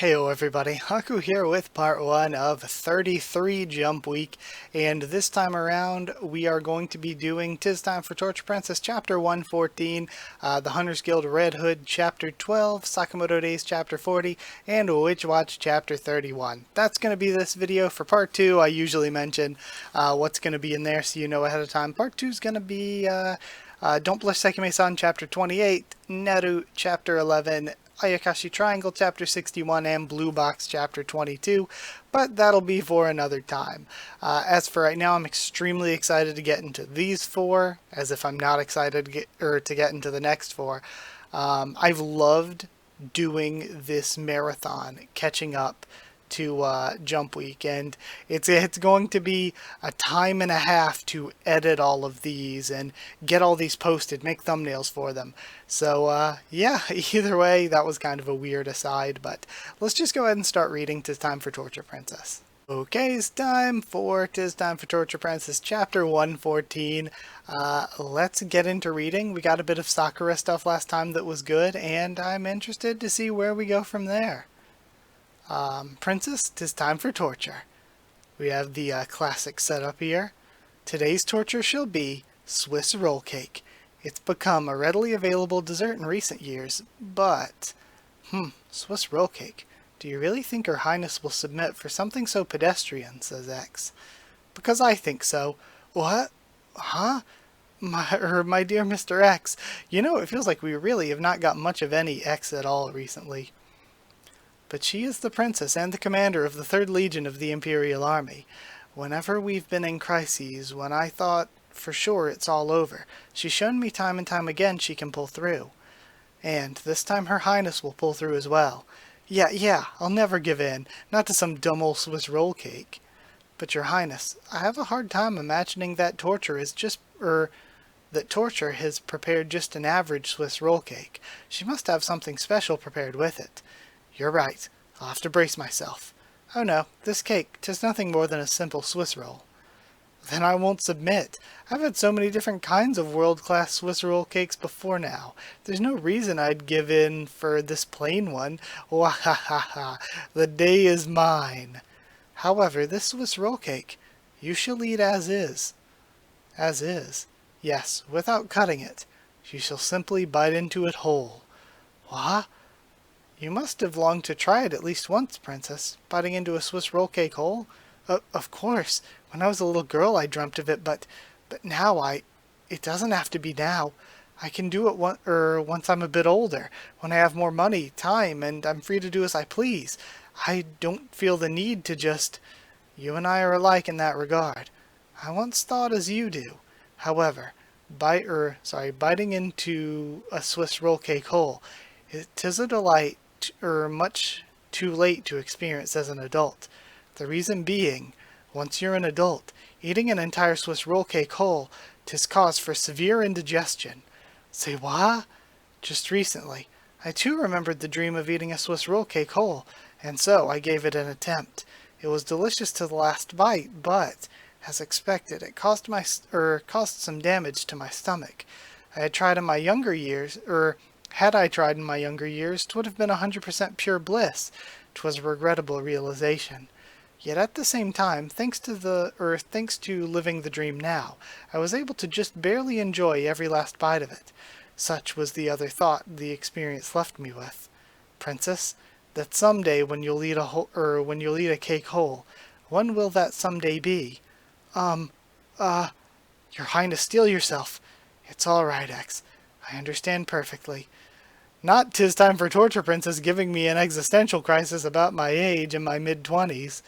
Heyo everybody, Haku here with part 1 of 33 Jump Week, and this time around we are going to be doing Tis Time for Torture Princess Chapter 114, The Hunter's Guild Red Hood Chapter 12, Sakamoto Days Chapter 40, and Witch Watch Chapter 31. That's going to be this video. For part 2, I usually mention what's going to be in there so you know ahead of time. Part 2 is going to be Don't Blush Sekime-san Chapter 28, Naru Chapter 11, Ayakashi Triangle Chapter 61, and Blue Box Chapter 22, but that'll be for another time. As for right now, I'm extremely excited to get into these 4, as if I'm not excited to get into the next 4. I've loved doing this marathon, catching up to Jump Week, and it's going to be a time and a half to edit all of these and get all these posted, make thumbnails for them. So yeah, either way, that was kind of a weird aside, but let's just go ahead and start reading Tis Time for Torture Princess. Okay, Tis Time for Torture Princess Chapter 114. Let's get into reading. We got a bit of Sakura stuff last time that was good, and I'm interested to see where we go from there. Princess, 'tis time for torture. We have the classic setup here. Today's torture shall be Swiss roll cake. It's become a readily available dessert in recent years, but... Swiss roll cake. Do you really think Her Highness will submit for something so pedestrian, says X. Because I think so. What? Huh? My dear Mr. X, you know, it feels like we really have not got much of any X at all recently. But she is the princess and the commander of the 3rd Legion of the Imperial Army. Whenever we've been in crises, when I thought for sure it's all over, she's shown me time and time again she can pull through. And this time Her Highness will pull through as well. Yeah, I'll never give in, not to some dumb old Swiss roll cake. But Your Highness, I have a hard time imagining that torture is that torture has prepared just an average Swiss roll cake. She must have something special prepared with it. You're right. I'll have to brace myself. Oh no, this cake, 'tis nothing more than a simple Swiss roll. Then I won't submit. I've had so many different kinds of world-class Swiss roll cakes before now. There's no reason I'd give in for this plain one. Wahahaha, the day is mine. However, this Swiss roll cake, you shall eat as is. As is? Yes, without cutting it. You shall simply bite into it whole. What? You must have longed to try it at least once, Princess, biting into a Swiss roll cake whole. Of course, when I was a little girl I dreamt of it, but now it doesn't have to be now. I can do it once I'm a bit older, when I have more money, time, and I'm free to do as I please. I don't feel the need to just... You and I are alike in that regard. I once thought as you do. However, biting into a Swiss roll cake whole, it is a delight much too late to experience as an adult. The reason being, once you're an adult, eating an entire Swiss roll cake whole, 'tis cause for severe indigestion. Say what? Just recently, I too remembered the dream of eating a Swiss roll cake whole, and so I gave it an attempt. It was delicious to the last bite, but, as expected, it caused some damage to my stomach. Had I tried in my younger years, 'twould have been 100% pure bliss. 'Twas a regrettable realization. Yet at the same time, thanks to living the dream now, I was able to just barely enjoy every last bite of it. Such was the other thought the experience left me with. Princess, that someday when you'll eat a cake whole, when will that someday be? Your Highness, steel yourself. It's all right, X. I understand perfectly. Not 'tis time for Torture Princess giving me an existential crisis about my age in my mid-20s.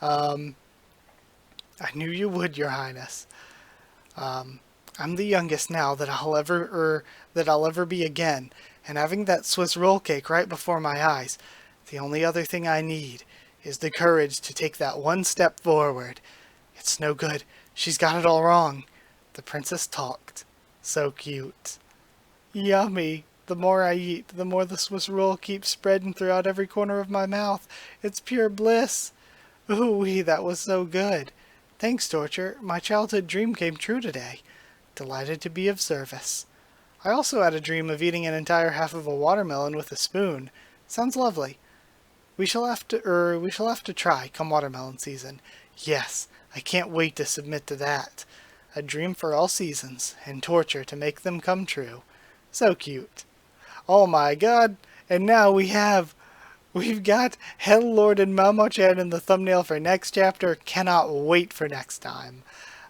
I knew you would, Your Highness. I'm the youngest now that I'll ever be again, and having that Swiss roll cake right before my eyes, the only other thing I need is the courage to take that one step forward. It's no good. She's got it all wrong. The princess talked. So cute. Yummy. The more I eat, the more the Swiss roll keeps spreading throughout every corner of my mouth. It's pure bliss. Ooh-wee, that was so good. Thanks, Torture. My childhood dream came true today. Delighted to be of service. I also had a dream of eating an entire half of a watermelon with a spoon. Sounds lovely. We shall have to try come watermelon season. Yes, I can't wait to submit to that. A dream for all seasons, and torture to make them come true. So cute. Oh my god, and now we've got Hellord and Mamo-chan in the thumbnail for next chapter. Cannot wait for next time.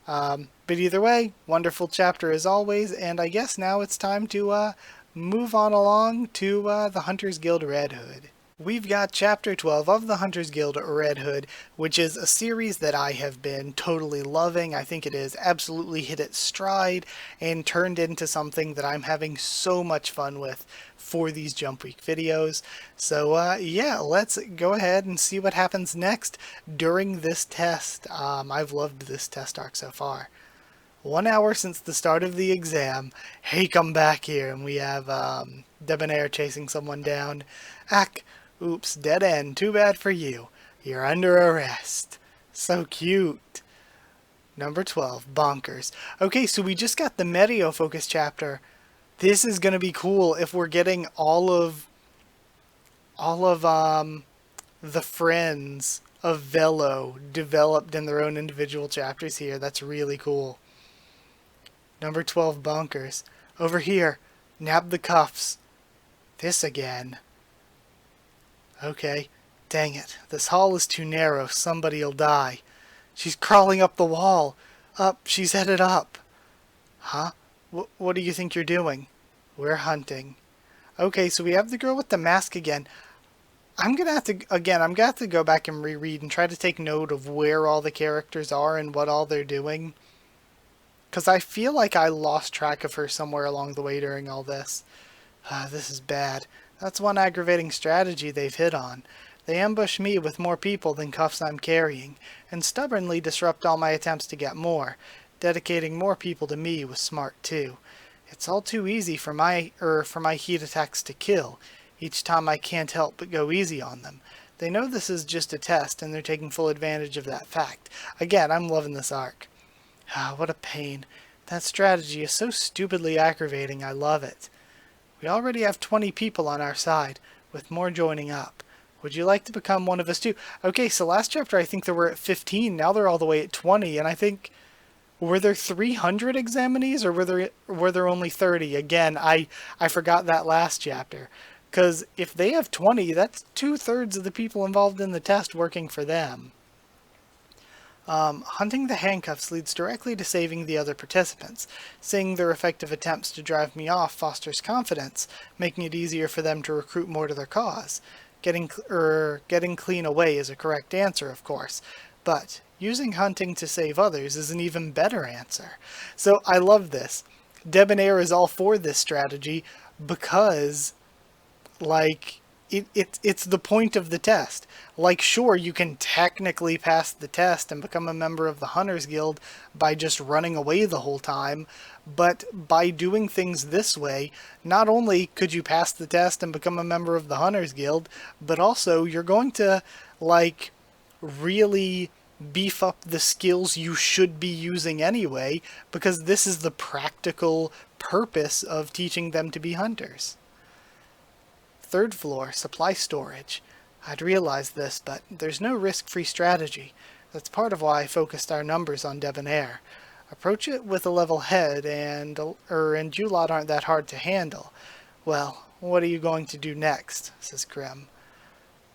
But either way, wonderful chapter as always, and I guess now it's time to move on along to the Hunters Guild Red Hood. We've got Chapter 12 of the Hunters Guild Red Hood, which is a series that I have been totally loving. I think it has absolutely hit its stride and turned into something that I'm having so much fun with for these Jump Week videos. So yeah, let's go ahead and see what happens next during this test. I've loved this test arc so far. 1 hour since the start of the exam. Hey, come back here. And we have Debonair chasing someone down. Ack. Oops, dead end. Too bad for you. You're under arrest. So cute. Number 12, Bonkers. Okay, so we just got the Medio focus chapter. This is going to be cool if we're getting all of the friends of Velo developed in their own individual chapters here. That's really cool. Number 12, Bonkers. Over here. Nab the cuffs. This again. Okay. Dang it. This hall is too narrow. Somebody'll die. She's crawling up the wall. Up. She's headed up. Huh? What do you think you're doing? We're hunting. Okay, so we have the girl with the mask again. I'm gonna have to go back and reread and try to take note of where all the characters are and what all they're doing. Because I feel like I lost track of her somewhere along the way during all this. This is bad. That's one aggravating strategy they've hit on. They ambush me with more people than cuffs I'm carrying, and stubbornly disrupt all my attempts to get more. Dedicating more people to me was smart too. It's all too easy for my heat attacks to kill. Each time I can't help but go easy on them. They know this is just a test, and they're taking full advantage of that fact. Again, I'm loving this arc. What a pain. That strategy is so stupidly aggravating, I love it. We already have 20 people on our side, with more joining up. Would you like to become one of us too? Okay, so last chapter I think there were at 15, now they're all the way at 20, and I think... Were there 300 examinees, or were there only 30? Again, I forgot that last chapter. Because if they have 20, that's 2/3 of the people involved in the test working for them. Hunting the handcuffs leads directly to saving the other participants. Seeing their effective attempts to drive me off fosters confidence, making it easier for them to recruit more to their cause. Getting clean away is a correct answer, of course, but using hunting to save others is an even better answer. So I love this. Debonair is all for this strategy because, like, it's the point of the test. Like, sure, you can technically pass the test and become a member of the Hunters Guild by just running away the whole time, but by doing things this way, not only could you pass the test and become a member of the Hunters Guild, but also you're going to, like, really beef up the skills you should be using anyway, because this is the practical purpose of teaching them to be hunters. 3rd floor, supply storage. I'd realized this, but there's no risk-free strategy. That's part of why I focused our numbers on Debonair. Approach it with a level head, and you lot aren't that hard to handle. Well, what are you going to do next? Says Grim.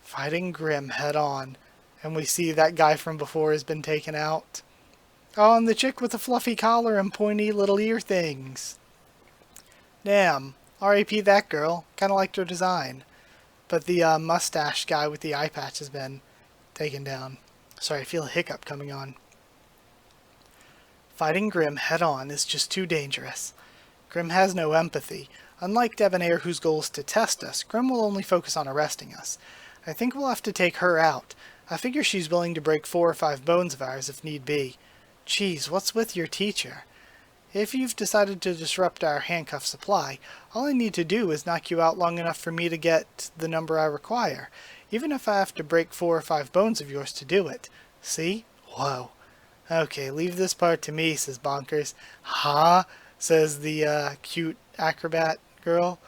Fighting Grim head on. And we see that guy from before has been taken out. Oh, and the chick with the fluffy collar and pointy little ear things. Damn. R.I.P. that girl. Kinda liked her design. But the mustache guy with the eye patch has been taken down. Sorry, I feel a hiccup coming on. Fighting Grim head-on is just too dangerous. Grim has no empathy. Unlike Debonair, whose goal is to test us, Grim will only focus on arresting us. I think we'll have to take her out. I figure she's willing to break 4 or 5 bones of ours if need be. Geez, what's with your teacher? If you've decided to disrupt our handcuff supply, all I need to do is knock you out long enough for me to get the number I require, even if I have to break 4 or 5 bones of yours to do it. See? Whoa. Okay, leave this part to me, says Bonkers. Huh? Says the cute acrobat girl.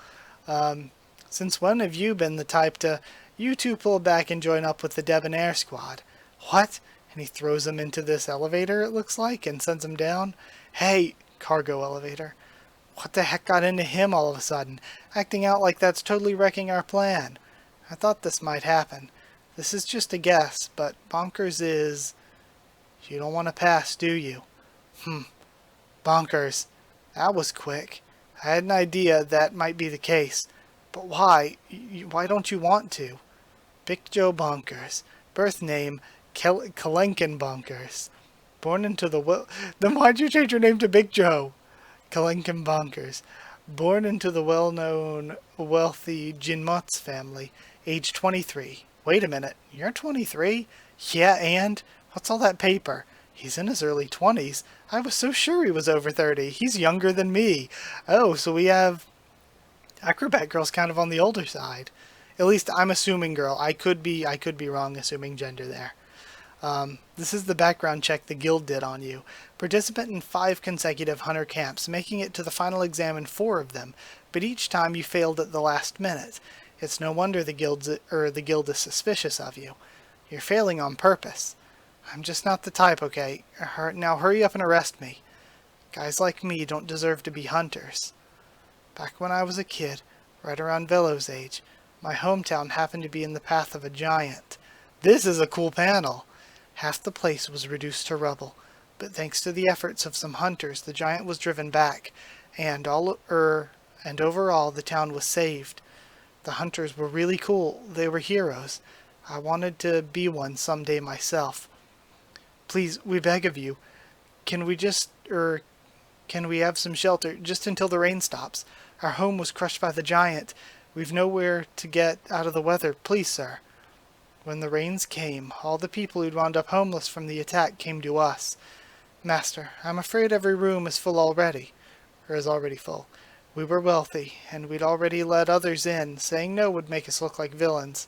Since when have you been the type to You two pull back and join up with the debonair squad. What? And he throws him into this elevator, it looks like, and sends him down. Hey, cargo elevator. What the heck got into him all of a sudden, acting out like that's totally wrecking our plan? I thought this might happen. This is just a guess, but Bonkers is... You don't want to pass, do you? Bonkers. That was quick. I had an idea that might be the case. But why? Why don't you want to? Big Joe Bonkers. Birth name, Kalenkin Bonkers. Born into the Then why'd you change your name to Big Joe? Kalenkin Bonkers. Born into the well-known, wealthy Jinmutz family. Age 23. Wait a minute. You're 23? Yeah, and? What's all that paper? He's in his early 20s. I was so sure he was over 30. He's younger than me. Oh, so we have... Acrobat Girl's kind of on the older side. At least I'm assuming girl. I could be wrong assuming gender there. This is the background check the guild did on you. Participant in 5 consecutive hunter camps, making it to the final exam in 4 of them, but each time you failed at the last minute. It's no wonder the guild is suspicious of you. You're failing on purpose. I'm just not the type, okay? Now hurry up and arrest me. Guys like me don't deserve to be hunters. Back when I was a kid, right around Velo's age, my hometown happened to be in the path of a giant. This is a cool panel. Half the place was reduced to rubble, but thanks to the efforts of some hunters, the giant was driven back, and overall the town was saved. The hunters were really cool. They were heroes. I wanted to be one someday myself. Please, we beg of you, can we have some shelter just until the rain stops? Our home was crushed by the giant. We've nowhere to get out of the weather. Please, sir. When the rains came, all the people who'd wound up homeless from the attack came to us. Master, I'm afraid every room is full already, or is already full. We were wealthy, and we'd already let others in. Saying no would make us look like villains.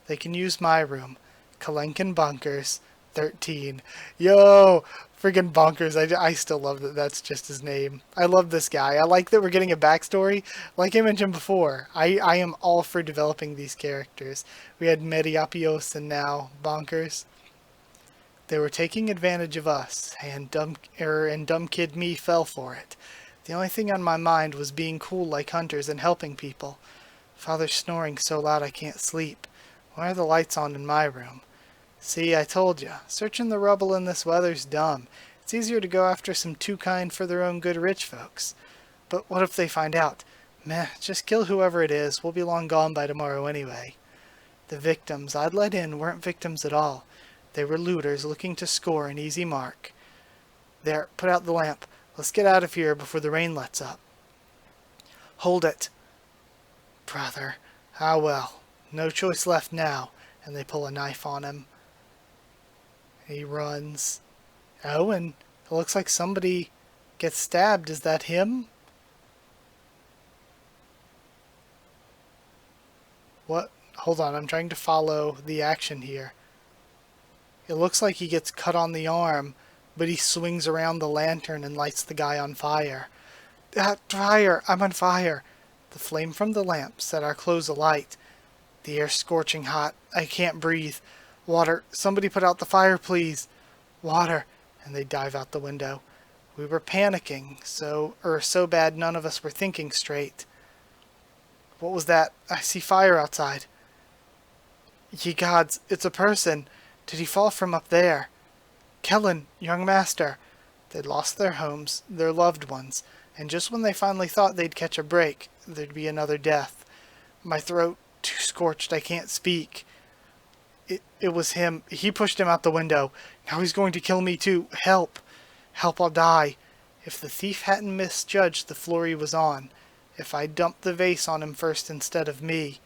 They can use my room. Kalenkin Bunkers, 13. Yo! Friggin' Bonkers. I still love that that's just his name. I love this guy. I like that we're getting a backstory. Like I mentioned before, I am all for developing these characters. We had Mediapios and now Bonkers. They were taking advantage of us, and dumb kid me fell for it. The only thing on my mind was being cool like hunters and helping people. Father's snoring so loud I can't sleep. Why are the lights on in my room? See, I told ya. Searching the rubble in this weather's dumb. It's easier to go after some too kind for their own good rich folks. But what if they find out? Meh, just kill whoever it is. We'll be long gone by tomorrow anyway. The victims I'd let in weren't victims at all. They were looters looking to score an easy mark. There, put out the lamp. Let's get out of here before the rain lets up. Hold it. Brother. Ah well. No choice left now. And they pull a knife on him. He runs. Oh, and it looks like somebody gets stabbed. Is that him? What? Hold on, I'm trying to follow the action here. It looks like he gets cut on the arm, but he swings around the lantern and lights the guy on fire. Fire! I'm on fire! The flame from the lamp set our clothes alight. The air's scorching hot. I can't breathe. Water! Somebody put out the fire, please! Water! And they dive out the window. We were panicking, so bad none of us were thinking straight. What was that? I see fire outside. Ye gods, it's a person. Did he fall from up there? Kellen, young master. They'd lost their homes, their loved ones, and just when they finally thought they'd catch a break, there'd be another death. My throat, too scorched, I can't speak. It was him. He pushed him out the window. Now he's going to kill me too. Help. Help, I'll die. If the thief hadn't misjudged the floor he was on. If I dumped the vase on him first instead of me.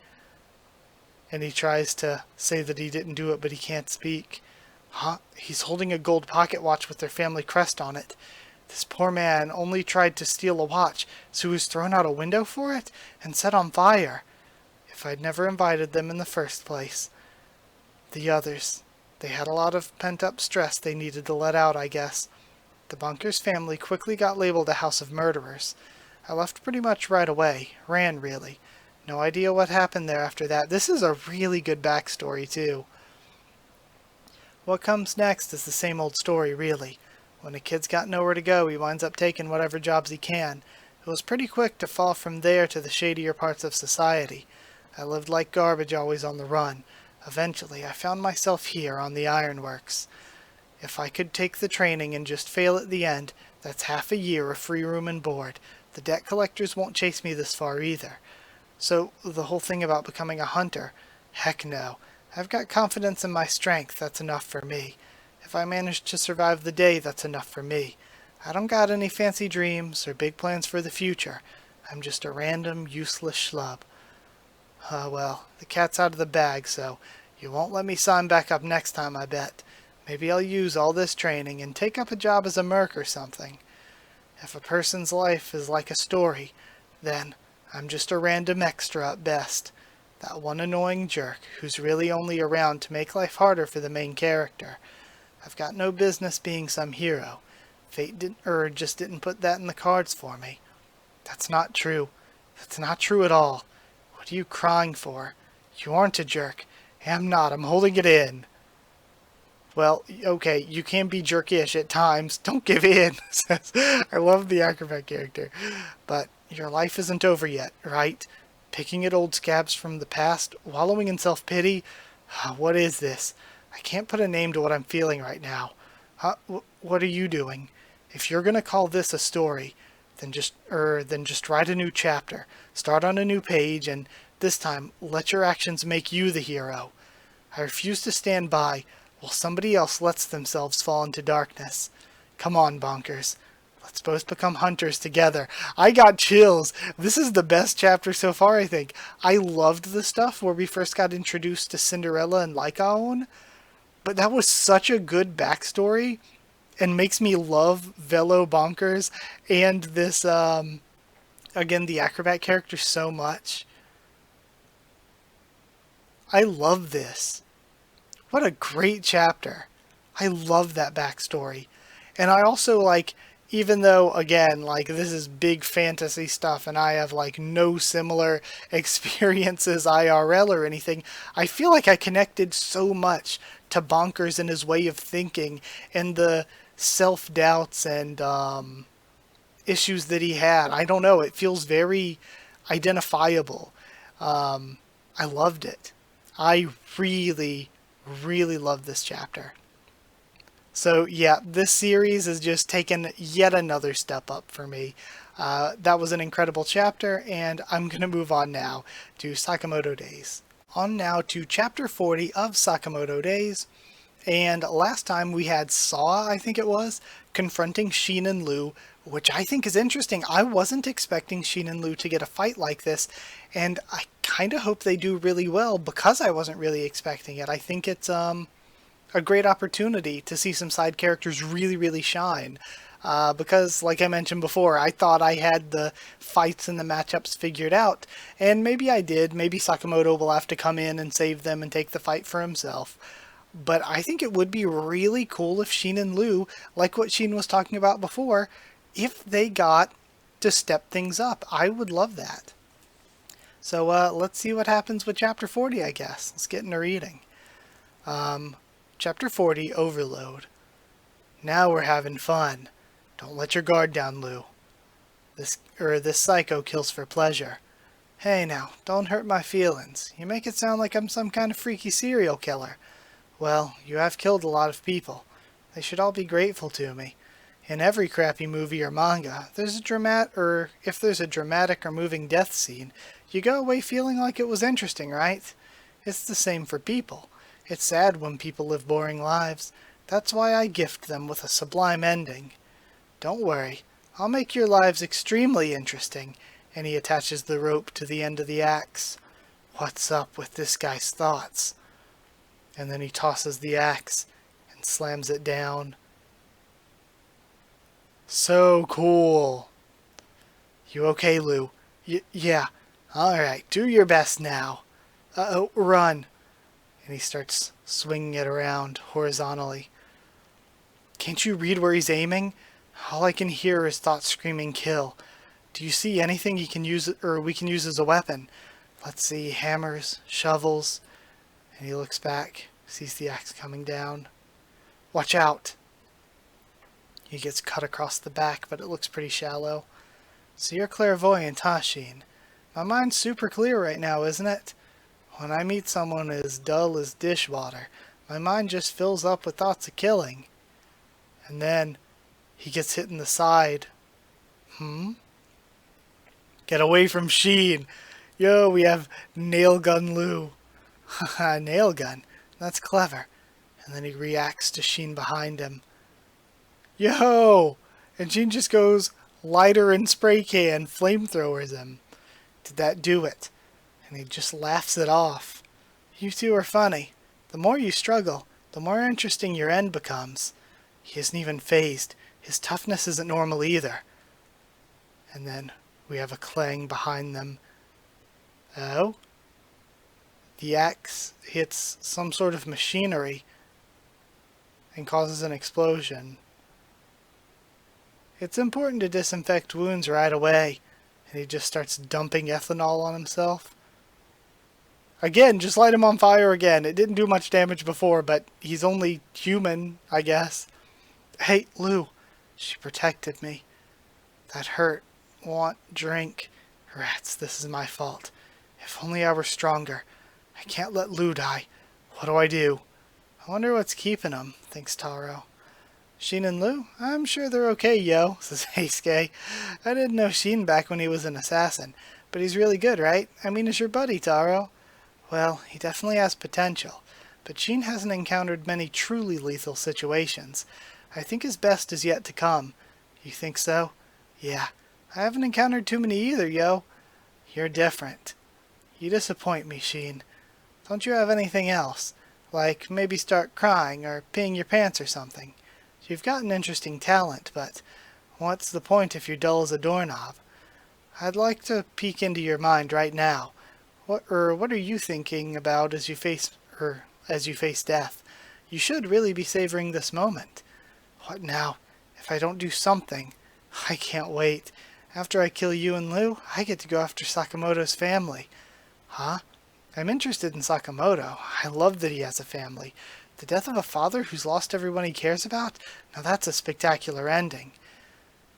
And he tries to say that he didn't do it, but he can't speak. Huh? He's holding a gold pocket watch with their family crest on it. This poor man only tried to steal a watch, so he was thrown out a window for it and set on fire. If I'd never invited them in the first place. The others. They had a lot of pent-up stress they needed to let out, I guess. The Bunkers family quickly got labeled a house of murderers. I left pretty much right away. Ran, really. No idea what happened there after that. This is a really good backstory, too. What comes next is the same old story, really. When a kid's got nowhere to go, he winds up taking whatever jobs he can. It was pretty quick to fall from there to the shadier parts of society. I lived like garbage, always on the run. Eventually, I found myself here on the ironworks. If I could take the training and just fail at the end, that's half a year of free room and board. The debt collectors won't chase me this far either. So, the whole thing about becoming a hunter? Heck no. I've got confidence in my strength, that's enough for me. If I manage to survive the day, that's enough for me. I don't got any fancy dreams or big plans for the future. I'm just a random, useless schlub. Well, the cat's out of the bag, so you won't let me sign back up next time, I bet. Maybe I'll use all this training and take up a job as a merc or something. If a person's life is like a story, then I'm just a random extra at best. That one annoying jerk who's really only around to make life harder for the main character. I've got no business being some hero. Fate just didn't put that in the cards for me. That's not true. That's not true at all. What are you crying for? You aren't a jerk. I'm not. I'm holding it in. Well, okay, you can be jerkish at times. Don't give in. I love the acrobat character. But your life isn't over yet, right? Picking at old scabs from the past, wallowing in self-pity. What is this? I can't put a name to what I'm feeling right now. What are you doing? If you're gonna call this a story, then just write a new chapter. Start on a new page, and this time, let your actions make you the hero. I refuse to stand by while somebody else lets themselves fall into darkness. Come on, Bonkers. Let's both become hunters together. I got chills. This is the best chapter so far, I think. I loved the stuff where we first got introduced to Cinderella and Lycaon, but that was such a good backstory and makes me love Velo Bonkers and this, again, the acrobat character so much. I love this. What a great chapter. I love that backstory. And I also even though, again, this is big fantasy stuff and I have no similar experiences IRL or anything, I feel like I connected so much to Bonkers and his way of thinking and the self-doubts and issues that he had. I don't know, it feels very identifiable. I loved it. I really, really love this chapter. So yeah, this series has just taken yet another step up for me. That was an incredible chapter, and I'm going to move on now to Sakamoto Days. On now to Chapter 40 of Sakamoto Days. And last time we had Saw, I think it was, confronting Shin and Lu, which I think is interesting. I wasn't expecting Shin and Lu to get a fight like this, and I kind of hope they do really well because I wasn't really expecting it. I think it's a great opportunity to see some side characters really, really shine. Because, like I mentioned before, I thought I had the fights and the matchups figured out, and maybe I did. Maybe Sakamoto will have to come in and save them and take the fight for himself. But I think it would be really cool if Shin and Lu, like what Shin was talking about before, if they got to step things up. I would love that. So let's see what happens with Chapter 40, I guess. Let's get into reading. Chapter 40, Overload. Now we're having fun. Don't let your guard down, Lu. This psycho kills for pleasure. Hey now, don't hurt my feelings. You make it sound like I'm some kind of freaky serial killer. Well, you have killed a lot of people. They should all be grateful to me. In every crappy movie or manga, if there's a dramatic or moving death scene, you go away feeling like it was interesting, right? It's the same for people. It's sad when people live boring lives. That's why I gift them with a sublime ending. Don't worry, I'll make your lives extremely interesting, and he attaches the rope to the end of the axe. What's up with this guy's thoughts? And then he tosses the axe and slams it down. So cool. You okay, Lu? Yeah. Alright, do your best now. Uh-oh, run. And he starts swinging it around horizontally. Can't you read where he's aiming? All I can hear is thoughts screaming kill. Do you see anything we can use as a weapon? Let's see, hammers, shovels, and he looks back, sees the axe coming down. Watch out! He gets cut across the back, but it looks pretty shallow. So you're clairvoyant, huh, Sheen? My mind's super clear right now, isn't it? When I meet someone as dull as dishwater, my mind just fills up with thoughts of killing. And then he gets hit in the side. Get away from Sheen! Yo, we have Nail Gun Lou. Haha, nail gun. That's clever. And then he reacts to Sheen behind him. Yo! And Sheen just goes lighter and spray can, flamethrowers him. Did that do it? And he just laughs it off. You two are funny. The more you struggle, the more interesting your end becomes. He isn't even phased. His toughness isn't normal either. And then we have a clang behind them. Oh? The axe hits some sort of machinery and causes an explosion. It's important to disinfect wounds right away, and he just starts dumping ethanol on himself. Again, just light him on fire again. It didn't do much damage before, but he's only human, I guess. Hey, Lou, she protected me. That hurt. Want, drink. Rats, this is my fault. If only I were stronger. I can't let Lou die. What do? I wonder what's keeping him, thinks Taro. Sheen and Lou? I'm sure they're okay, yo, says Heisuke. I didn't know Sheen back when he was an assassin, but he's really good, right? I mean, he's your buddy, Taro. Well, he definitely has potential, but Sheen hasn't encountered many truly lethal situations. I think his best is yet to come. You think so? Yeah, I haven't encountered too many either, yo. You're different. You disappoint me, Sheen. Don't you have anything else? Like maybe start crying or peeing your pants or something? You've got an interesting talent, but what's the point if you're dull as a doorknob? I'd like to peek into your mind right now. What are you thinking about as you face death? You should really be savoring this moment. What now? If I don't do something, I can't wait. After I kill you and Lou, I get to go after Sakamoto's family. Huh? I'm interested in Sakamoto. I love that he has a family. The death of a father who's lost everyone he cares about? Now that's a spectacular ending.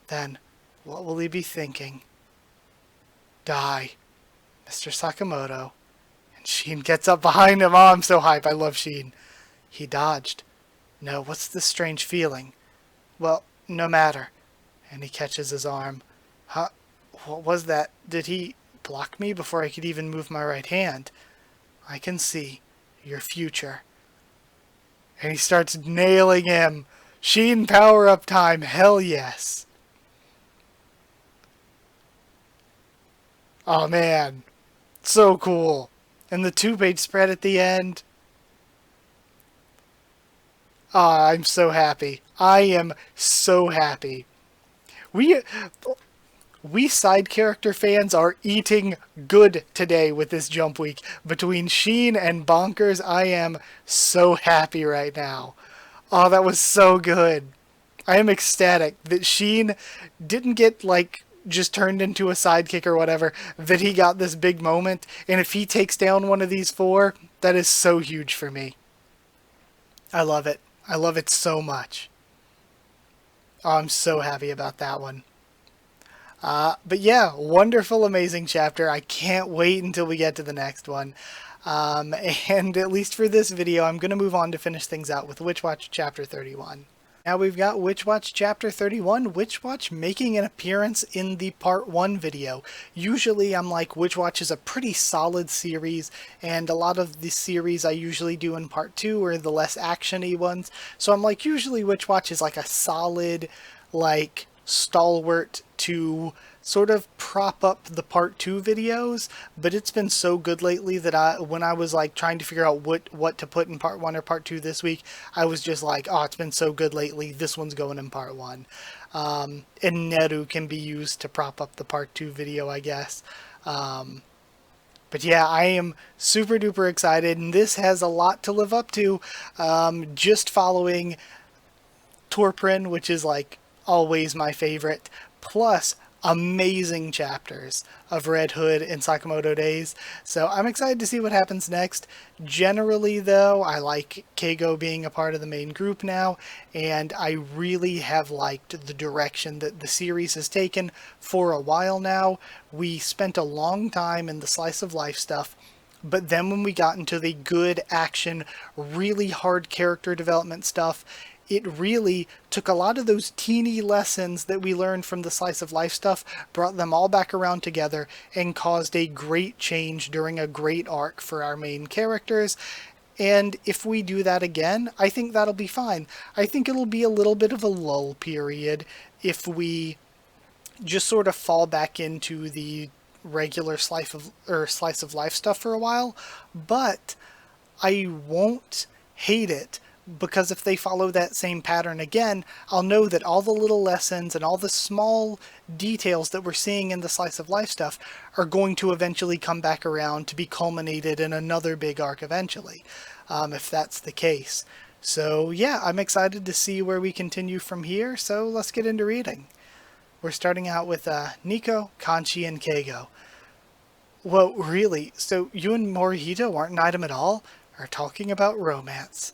Then, what will he be thinking? Die, Mr. Sakamoto. And Sheen gets up behind him. Oh, I'm so hype. I love Sheen. He dodged. No, what's this strange feeling? Well, no matter. And he catches his arm. Huh? What was that? Did he block me before I could even move my right hand? I can see your future. And he starts nailing him. Sheen power-up time. Hell yes. Oh, man. So cool. And the 2-page spread at the end. Ah, I'm so happy. I am so happy. We side character fans are eating good today with this jump week. Between Sheen and Bonkers, I am so happy right now. Oh, that was so good. I am ecstatic that Sheen didn't get, like, just turned into a sidekick or whatever, that he got this big moment, and if he takes down one of these 4, that is so huge for me. I love it. I love it so much. Oh, I'm so happy about that one. But yeah, wonderful, amazing chapter. I can't wait until we get to the next one. And at least for this video, I'm going to move on to finish things out with Witch Watch Chapter 31. Now we've got Witch Watch Chapter 31, Witch Watch making an appearance in the Part 1 video. Usually I'm like, Witch Watch is a pretty solid series, and a lot of the series I usually do in Part 2 are the less action-y ones. So I'm like, usually Witch Watch is like a solid, like, stalwart to sort of prop up the Part 2 videos, but it's been so good lately that when I was like trying to figure out what to put in Part 1 or Part 2 this week, I was just like, oh, it's been so good lately, this one's going in Part 1. And Neru can be used to prop up the Part 2 video, I guess. But yeah, I am super duper excited, and this has a lot to live up to. Just following TorPrin, which is like always my favorite, plus amazing chapters of Red Hood and Sakamoto Days. So I'm excited to see what happens next. Generally, though, I like Keigo being a part of the main group now, and I really have liked the direction that the series has taken for a while now. We spent a long time in the slice of life stuff, but then when we got into the good action, really hard character development stuff, it really took a lot of those teeny lessons that we learned from the slice of life stuff, brought them all back around together, and caused a great change during a great arc for our main characters. And if we do that again, I think that'll be fine. I think it'll be a little bit of a lull period if we just sort of fall back into the regular slice of life stuff for a while, but I won't hate it, because if they follow that same pattern again, I'll know that all the little lessons and all the small details that we're seeing in the slice of life stuff are going to eventually come back around to be culminated in another big arc eventually, if that's the case. So yeah, I'm excited to see where we continue from here, so let's get into reading. We're starting out with Nico, Kanchi, and Keigo. Whoa, really? So you and Morihito aren't an item at all? Are talking about romance?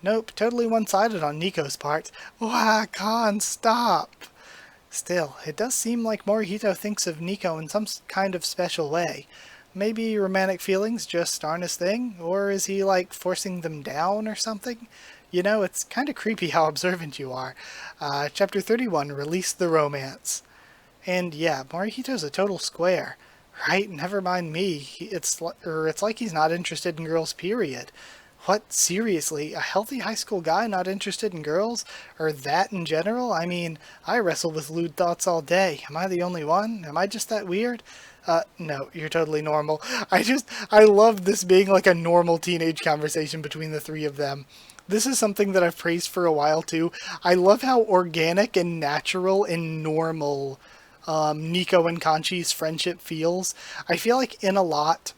Nope, totally one-sided on Nico's part. Wah, Khan, stop! Still, it does seem like Morihito thinks of Nico in some kind of special way. Maybe romantic feelings just aren't his thing? Or is he, like, forcing them down or something? You know, it's kind of creepy how observant you are. Chapter 31, Release the Romance. And yeah, Morihito's a total square. Right? Never mind me. It's like he's not interested in girls, period. What? Seriously? A healthy high school guy not interested in girls? Or that in general? I mean, I wrestle with lewd thoughts all day. Am I the only one? Am I just that weird? No, you're totally normal. I love this being like a normal teenage conversation between the three of them. This is something that I've praised for a while too. I love how organic and natural and normal Nico and Kanchi's friendship feels. I feel like in a lot,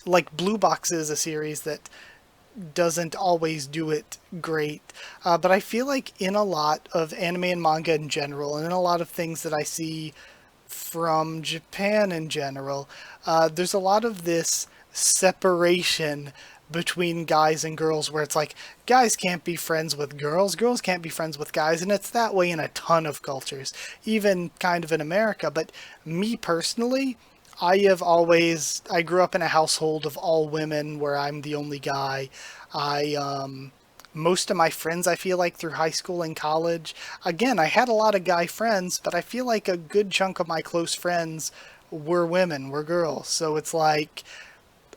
like Blue Box is a series that doesn't always do it great, but I feel like in a lot of anime and manga in general, and in a lot of things that I see from Japan in general, there's a lot of this separation between guys and girls where it's like guys can't be friends with girls, girls can't be friends with guys, and it's that way in a ton of cultures, even kind of in America. But me personally, I grew up in a household of all women where I'm the only guy. Most of my friends, I feel like through high school and college, again, I had a lot of guy friends, but I feel like a good chunk of my close friends were women, were girls. So it's like,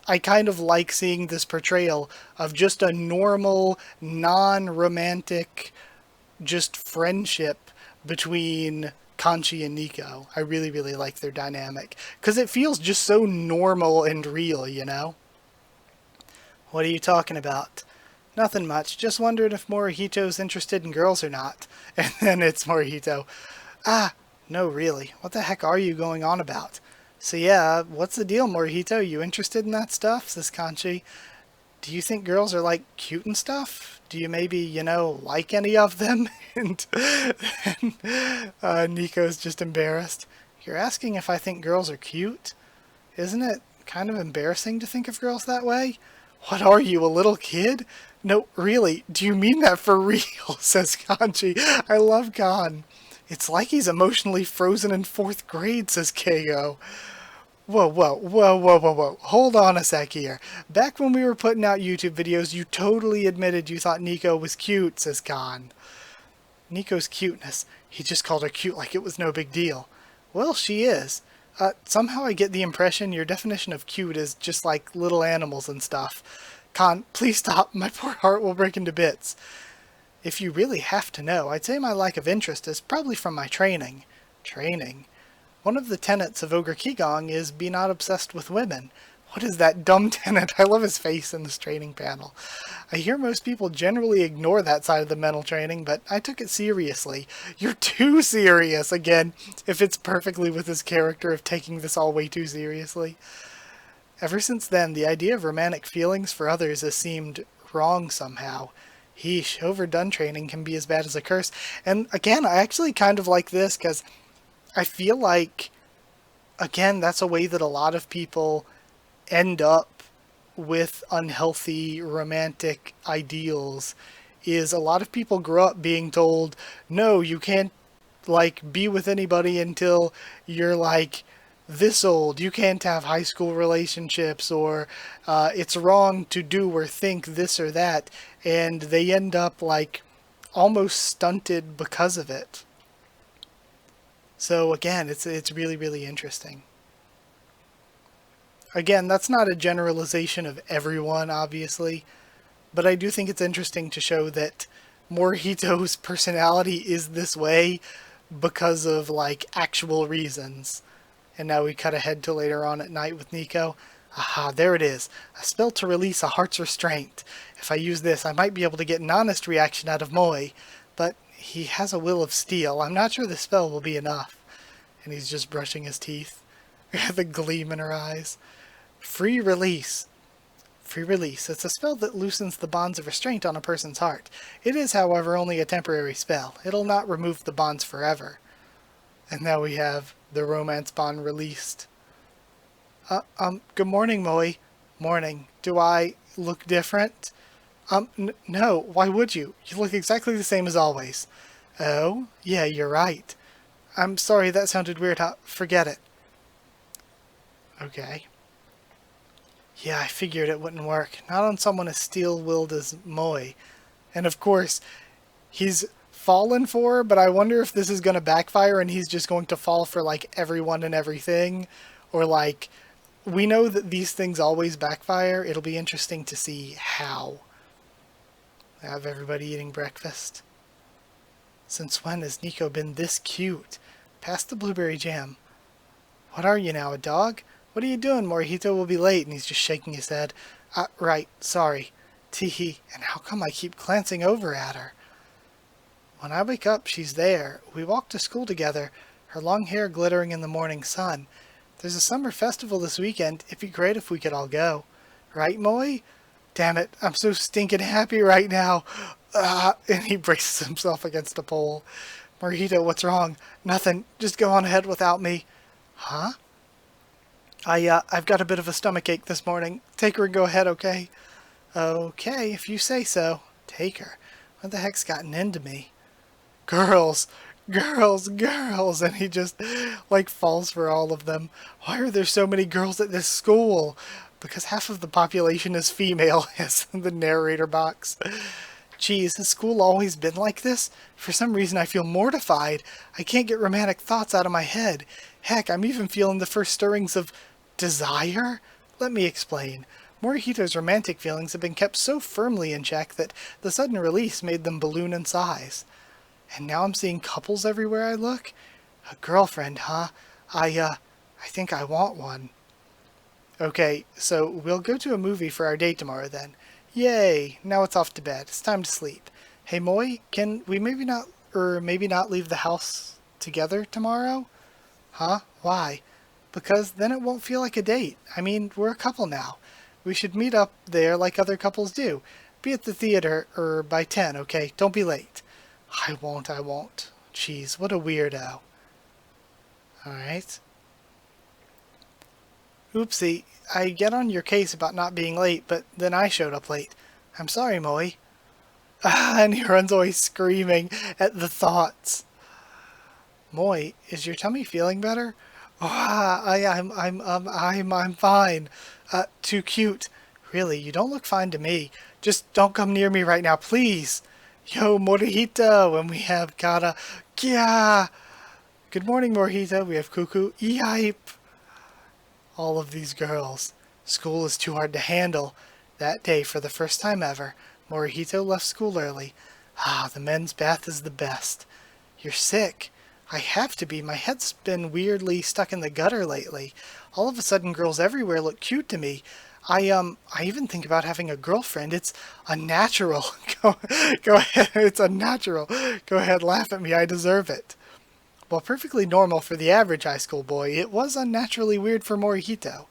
I kind of like seeing this portrayal of just a normal, non-romantic, just friendship between Kanchi and Nico. I really, really like their dynamic, because it feels just so normal and real, you know? What are you talking about? Nothing much. Just wondered if Morihito's interested in girls or not. And then it's Morihito. Ah, no, really. What the heck are you going on about? So yeah, what's the deal, Morihito? You interested in that stuff? Says Kanchi. Do you think girls are, like, cute and stuff? Do you maybe, like any of them? and Nico's just embarrassed. You're asking if I think girls are cute? Isn't it kind of embarrassing to think of girls that way? What are you, a little kid? No, really, do you mean that for real? Says Kanchi. I love Kan. It's like he's emotionally frozen in 4th grade, says Keigo. Whoa, whoa, whoa, whoa, whoa, whoa. Hold on a sec here. Back when we were putting out YouTube videos, you totally admitted you thought Nico was cute, says Kan. Nico's cuteness. He just called her cute like it was no big deal. Well, she is. Somehow I get the impression your definition of cute is just like little animals and stuff. Kan, please stop. My poor heart will break into bits. If you really have to know, I'd say my lack of interest is probably from my training. Training? One of the tenets of Ogre Qigong is be not obsessed with women. What is that dumb tenet? I love his face in this training panel. I hear most people generally ignore that side of the mental training, but I took it seriously. You're too serious, again, if it's perfectly with his character of taking this all way too seriously. Ever since then, the idea of romantic feelings for others has seemed wrong somehow. Heesh, overdone training can be as bad as a curse. And again, I actually kind of like this, because I feel like, again, that's a way that a lot of people end up with unhealthy romantic ideals. Is a lot of people grow up being told, no, you can't like be with anybody until you're like this old. You can't have high school relationships, or it's wrong to do or think this or that, and they end up like almost stunted because of it. So again, it's really really interesting. Again, that's not a generalization of everyone, obviously, but I do think it's interesting to show that Morihito's personality is this way because of like actual reasons. And now we cut ahead to later on at night with Nico. Aha, there it is. A spell to release a heart's restraint. If I use this, I might be able to get an honest reaction out of Moi, but he has a will of steel. I'm not sure the spell will be enough. And he's just brushing his teeth. The gleam in her eyes. Free release. Free release. It's a spell that loosens the bonds of restraint on a person's heart. It is, however, only a temporary spell. It'll not remove the bonds forever. And now we have the romance bond released. Good morning, Moi. Morning. Do I look different? No, why would you? You look exactly the same as always. Oh? Yeah, you're right. I'm sorry, that sounded weird. Forget it. Okay. Yeah, I figured it wouldn't work. Not on someone as steel-willed as Moi. And of course, he's fallen for her, but I wonder if this is going to backfire and he's just going to fall for, like, everyone and everything. Or, like, we know that these things always backfire. It'll be interesting to see how. Have everybody eating breakfast. Since when has Nico been this cute? Pass the blueberry jam. What are you now, a dog? What are you doing? Morihito will be late, and he's just shaking his head. Right, sorry. Teehee, and how come I keep glancing over at her? When I wake up, she's there. We walk to school together, her long hair glittering in the morning sun. There's a summer festival this weekend. It'd be great if we could all go. Right, Moi? Damn it, I'm so stinking happy right now. And he braces himself against a pole. Morihito, what's wrong? Nothing. Just go on ahead without me. Huh? I've got a bit of a stomachache this morning. Take her and go ahead, okay? Okay, if you say so. Take her. What the heck's gotten into me? Girls! Girls! Girls! And he just, like, falls for all of them. Why are there so many girls at this school? Because half of the population is female, as the narrator box. Geez, has school always been like this? For some reason I feel mortified. I can't get romantic thoughts out of my head. Heck, I'm even feeling the first stirrings of desire? Let me explain. Morihito's romantic feelings have been kept so firmly in check that the sudden release made them balloon in size. And now I'm seeing couples everywhere I look? A girlfriend, huh? I think I want one. Okay, so we'll go to a movie for our date tomorrow then. Yay! Now it's off to bed. It's time to sleep. Hey Moi, can we maybe not leave the house together tomorrow? Huh? Why? Because then it won't feel like a date. I mean, we're a couple now. We should meet up there like other couples do. Be at the theater, by 10, okay? Don't be late. I won't. Jeez, what a weirdo. Alright. Oopsie, I get on your case about not being late, but then I showed up late. I'm sorry, Moi. And he runs away screaming at the thoughts. Moi, is your tummy feeling better? Oh, I'm fine. Too cute. Really, you don't look fine to me. Just don't come near me right now, please. Yo, Morihito, and we have Kara. Kya. Good morning, Morihito. We have Cuckoo. Yipe. All of these girls. School is too hard to handle. That day, for the first time ever, Morihito left school early. The men's bath is the best. You're sick. I have to be. My head's been weirdly stuck in the gutter lately. All of a sudden, girls everywhere look cute to me. I even think about having a girlfriend. It's unnatural. Go ahead. It's unnatural. Go ahead, laugh at me. I deserve it. While perfectly normal for the average high school boy, it was unnaturally weird for Morihito.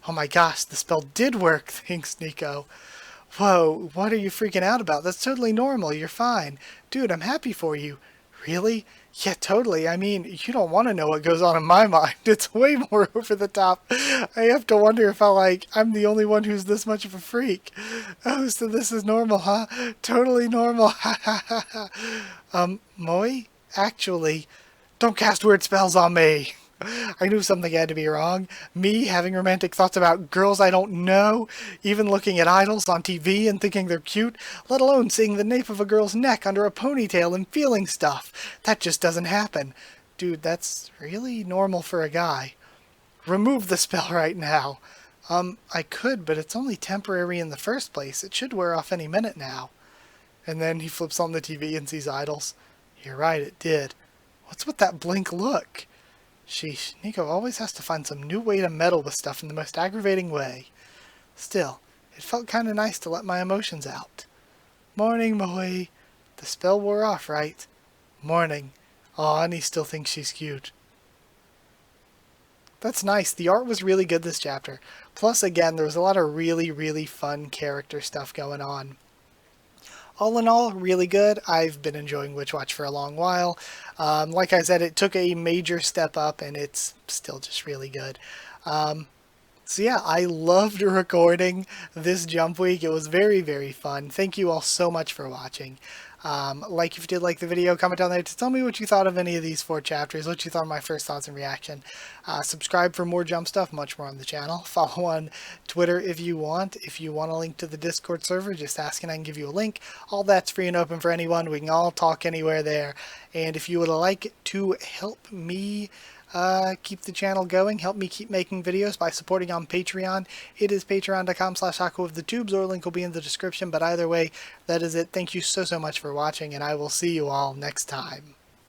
Oh my gosh, the spell did work, thanks Nico. Whoa, what are you freaking out about? That's totally normal, you're fine. Dude, I'm happy for you. Really? Yeah, totally. I mean, you don't want to know what goes on in my mind. It's way more over the top. I have to wonder if I'm the only one who's this much of a freak. Oh, so this is normal, huh? Totally normal. Ha ha ha ha. Moi? Actually, don't cast weird spells on me. I knew something had to be wrong. Me having romantic thoughts about girls I don't know, even looking at idols on TV and thinking they're cute, let alone seeing the nape of a girl's neck under a ponytail and feeling stuff. That just doesn't happen. Dude, that's really normal for a guy. Remove the spell right now. I could, but it's only temporary in the first place. It should wear off any minute now. And then he flips on the TV and sees idols. You're right, it did. What's with that blank look? Sheesh, Nico always has to find some new way to meddle with stuff in the most aggravating way. Still, it felt kind of nice to let my emotions out. Morning, Moi. The spell wore off, right? Morning. Aw, and he still thinks she's cute. That's nice. The art was really good this chapter. Plus, again, there was a lot of really, really fun character stuff going on. All in all, really good. I've been enjoying Witch Watch for a long while. Like I said, it took a major step up, and it's still just really good. So yeah, I loved recording this jump week. It was very, very fun. Thank you all so much for watching. Like if you did like the video, comment down there to tell me what you thought of any of these 4 chapters, what you thought of my first thoughts and reaction. Subscribe for more jump stuff, much more on the channel. Follow on Twitter if you want. If you want a link to the Discord server, just ask and I can give you a link. All that's free and open for anyone. We can all talk anywhere there. And if you would like to help me keep the channel going, help me keep making videos by supporting on Patreon. It is patreon.com/Haku of the Tubes, or link will be in the description. But either way, that is it. Thank you so much for watching, and I will see you all next time.